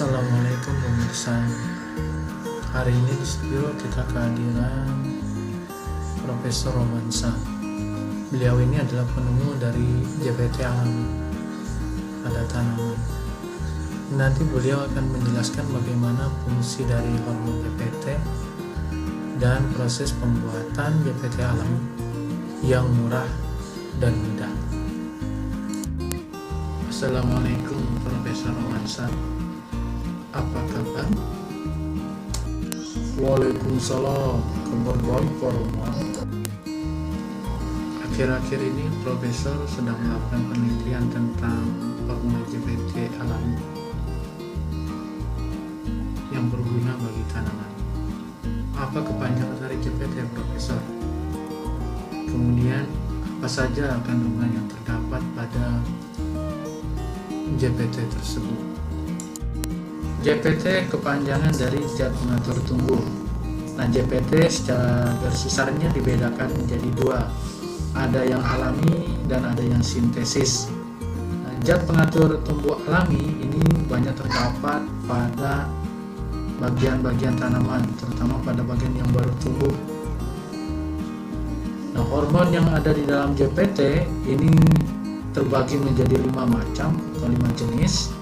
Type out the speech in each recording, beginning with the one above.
Assalamualaikum pemirsa. Hari ini di studio kita kehadiran Profesor Romansa. Beliau ini adalah penemu dari JPT alami pada tanaman. Nanti beliau akan menjelaskan bagaimana fungsi dari hormon JPT dan proses pembuatan JPT alami yang murah dan mudah. Assalamualaikum Profesor Romansa. Apa kabar? Waalaikumsalam. Kabar baik Pak Roman. Akhir-akhir ini Profesor sedang melakukan penelitian tentang hormon JPT alami yang berguna bagi tanaman. Apa kepanjangan dari JPT, Profesor? Kemudian apa saja kandungan yang terdapat pada JPT tersebut? JPT kepanjangan dari zat pengatur tumbuh. Nah, JPT secara garis besarnya dibedakan menjadi dua. Ada yang alami dan ada yang sintesis. Nah, zat pengatur tumbuh alami ini banyak terdapat pada bagian-bagian tanaman, terutama pada bagian yang baru tumbuh. Nah, hormon yang ada di dalam JPT ini terbagi menjadi 5 macam atau 5 jenis.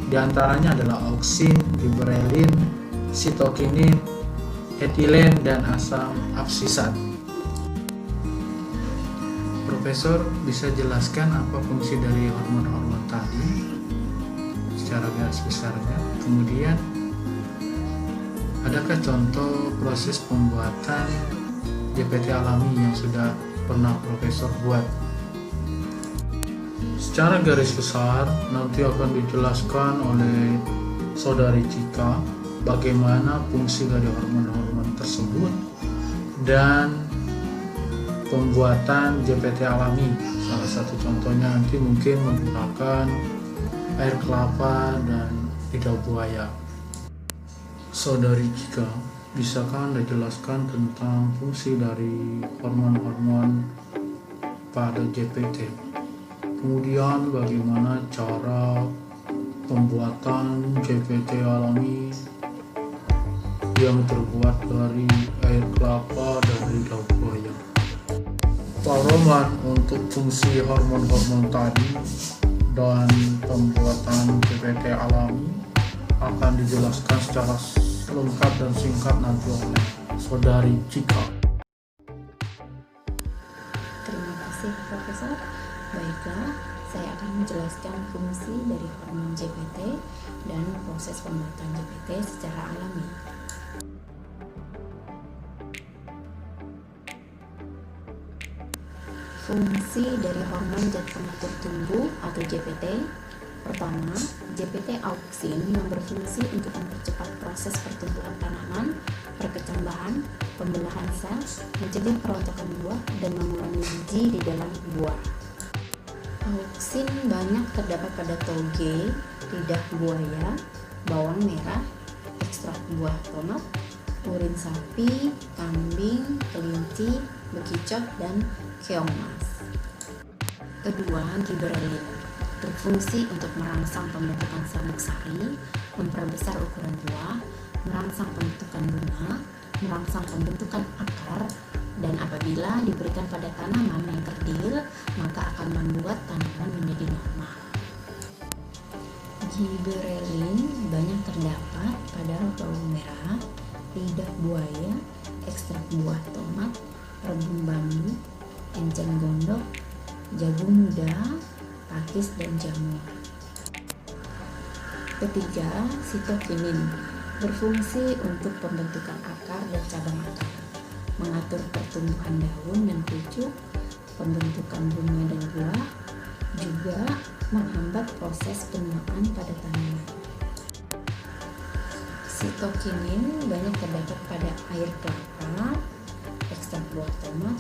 Di antaranya adalah auksin, giberelin, sitokinin, etilen, dan asam absisat. Profesor bisa jelaskan apa fungsi dari hormon-hormon tadi secara garis besarnya? Kemudian adakah contoh proses pembuatan JPT alami yang sudah pernah Profesor buat? Secara garis besar nanti akan dijelaskan oleh Saudari Cika bagaimana fungsi dari hormon-hormon tersebut dan pembuatan JPT alami. Salah satu contohnya nanti mungkin menggunakan air kelapa dan lidah buaya. Saudari Cika, bisakah Anda jelaskan tentang fungsi dari hormon-hormon pada JPT? Kemudian bagaimana cara pembuatan JPT alami yang terbuat dari air kelapa dan lidah buaya? Pak Roman, untuk fungsi hormon-hormon tadi dan pembuatan JPT alami akan dijelaskan secara lengkap dan singkat nanti oleh Saudari Cika. Terima kasih Profesor. Baiklah, saya akan menjelaskan fungsi dari hormon JPT dan proses pembuatan JPT secara alami. Fungsi dari hormon zat pengatur tumbuh atau JPT. Pertama, JPT auksin yang berfungsi untuk mempercepat proses pertumbuhan tanaman, perkecambahan, pembelahan sel, mencegah kerontokan buah, dan mengurangi biji di dalam buah. Auksin banyak terdapat pada toge, lidah buaya, bawang merah, ekstrak buah tomat, urin sapi, kambing, kelinci, bekicot, dan keong mas. Kedua, giberelin berfungsi untuk merangsang pembentukan sel maksari, memperbesar ukuran buah, merangsang pembentukan bunga, merangsang pembentukan akar, dan apabila diberikan pada tanaman yang kerdil, maka akan membuat tanaman menjadi normal. Giberelin banyak terdapat pada bawang merah, lidah buaya, ekstrak buah tomat, rebung bambu, enceng gondok, jagung muda, pakis, dan jamur. Ketiga, sitokinin berfungsi untuk pembentukan akar dan cabang akar, mengatur pertumbuhan daun dan pucuk, pembentukan bunga dan buah, juga menghambat proses penuaan pada tanaman. Sitokinin banyak terdapat pada air kelapa, ekstrak buah tomat,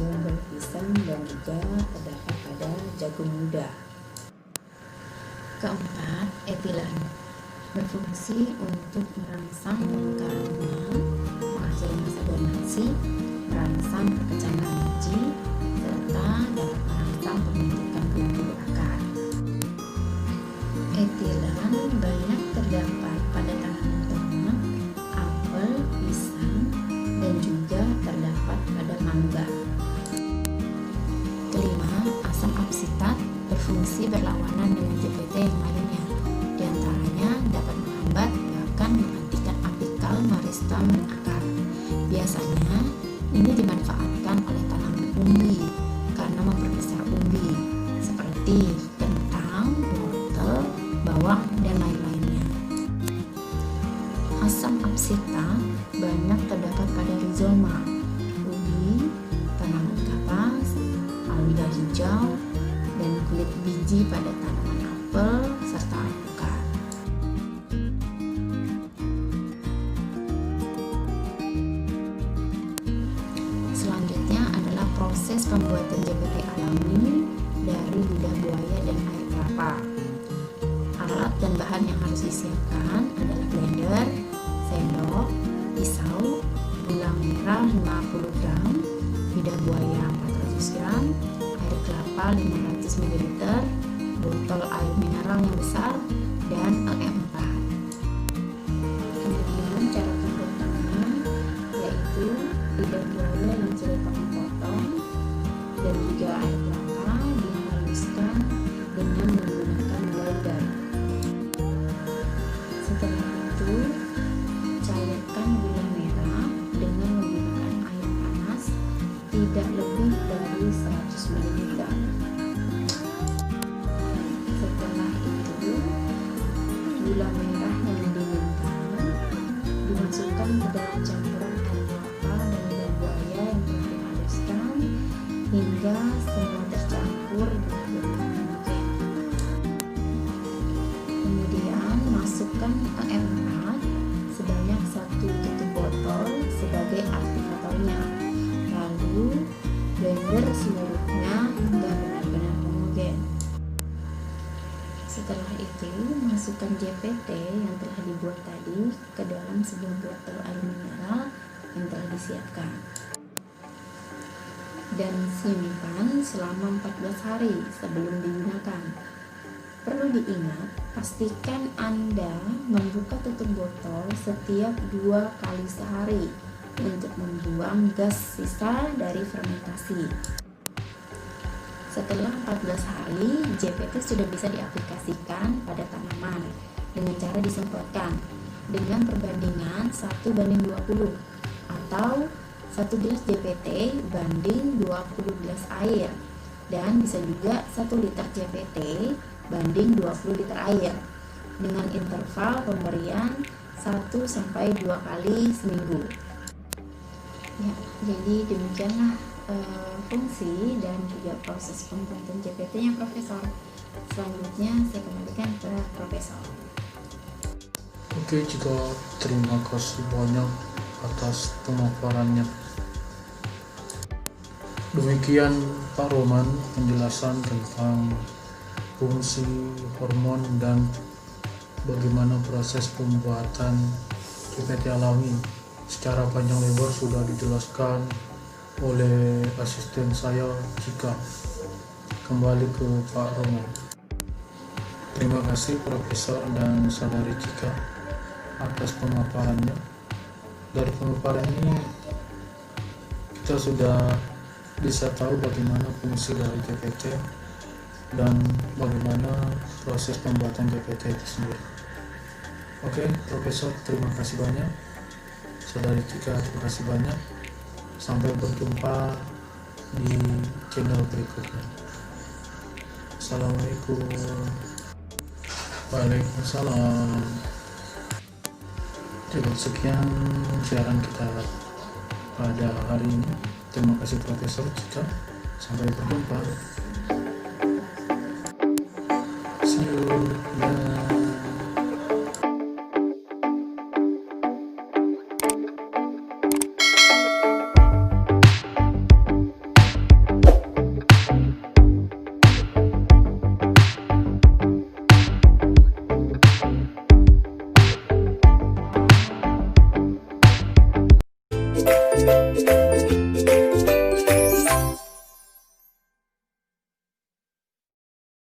buah pisang, dan juga terdapat pada jagung muda. Keempat, etilen berfungsi untuk merangsang pemekaran bunga, mengakhiri masa dormansi, merangsang perkecambahan biji, serta dapat merangsang pembentukan buah akar. Etilen banyak terdapat berpotensi berlawanan dengan GPT yang lainnya. Di antaranya dapat menghambat bahkan menghentikan apikal meristem akar. Biasanya ini dimanfaatkan oleh tanaman umbi karena memperbesar umbi seperti kentang, wortel, bawang, dan lain-lainnya. Asam absita banyak terdapat pada rizoma, ubi, tanaman kapas, alga hijau, dan kulit biji pada tanaman apel serta alpukat. Selanjutnya adalah proses pembuatan GPT alami dari lidah buaya dan air kelapa. Alat dan bahan yang harus disiapkan adalah blender, sendok, pisau, gula merah 50 gram, lidah buaya 400 gram, air kelapa 500 ml, botol air mineral yang besar, dan E4. Kemudian cara pembuatannya yaitu lidah buaya yang sudah kami potong dan juga air kelapa dihaluskan dengan menggunakan blender. Setelah itu, cairkan gula merah dengan menggunakan air panas tidak lebih dari 100 ml. Setelah itu, gula merah yang didinginkan dimasukkan ke dalam campuran air kelapa dan lidah buaya yang telah dihaluskan hingga semua tercampur dengan homogen. Kemudian masukkan E4 sebanyak 1 tutup botol sebagai aplikatornya, lalu blender seluruhnya hingga benar-benar homogen. Setelah itu, masukkan GPT yang telah dibuat tadi ke dalam sebuah botol air mineral yang telah disiapkan dan simpan selama 14 hari sebelum digunakan. Perlu diingat, pastikan Anda membuka tutup botol setiap 2 kali sehari untuk membuang gas sisa dari fermentasi. Setelah 14 hari, GPT sudah bisa diaplikasikan pada tanaman dengan cara disemprotkan dengan perbandingan 1:20 atau 1 gelas GPT banding 20 gelas air, dan bisa juga 1 liter GPT banding 20 liter air dengan interval pemberian 1-2 kali seminggu. Ya, jadi demikianlah fungsi dan juga proses pembuatan GPT-nya Profesor. Selanjutnya saya kembalikan ke Profesor. Oke, Cika, terima kasih banyak atas pemaparannya. Demikian Pak Roman penjelasan tentang fungsi hormon dan bagaimana proses pembuatan GPT alami. Secara panjang lebar sudah dijelaskan oleh asisten saya Cika. Kembali ke Pak Roman. Terima kasih Profesor dan Saudari Cika atas pemaparannya. Dari pemaparan ini kita sudah bisa tahu bagaimana fungsi dari GPT dan bagaimana proses pembuatan GPT itu sendiri. Oke, Profesor, terima kasih banyak. Saudari Cika, terima kasih banyak. Sampai berjumpa di channel berikutnya. Assalamualaikum. Waalaikumsalam. Cukup sekian siaran kita pada hari ini. Terima kasih Profesor Cika. Sampai berjumpa.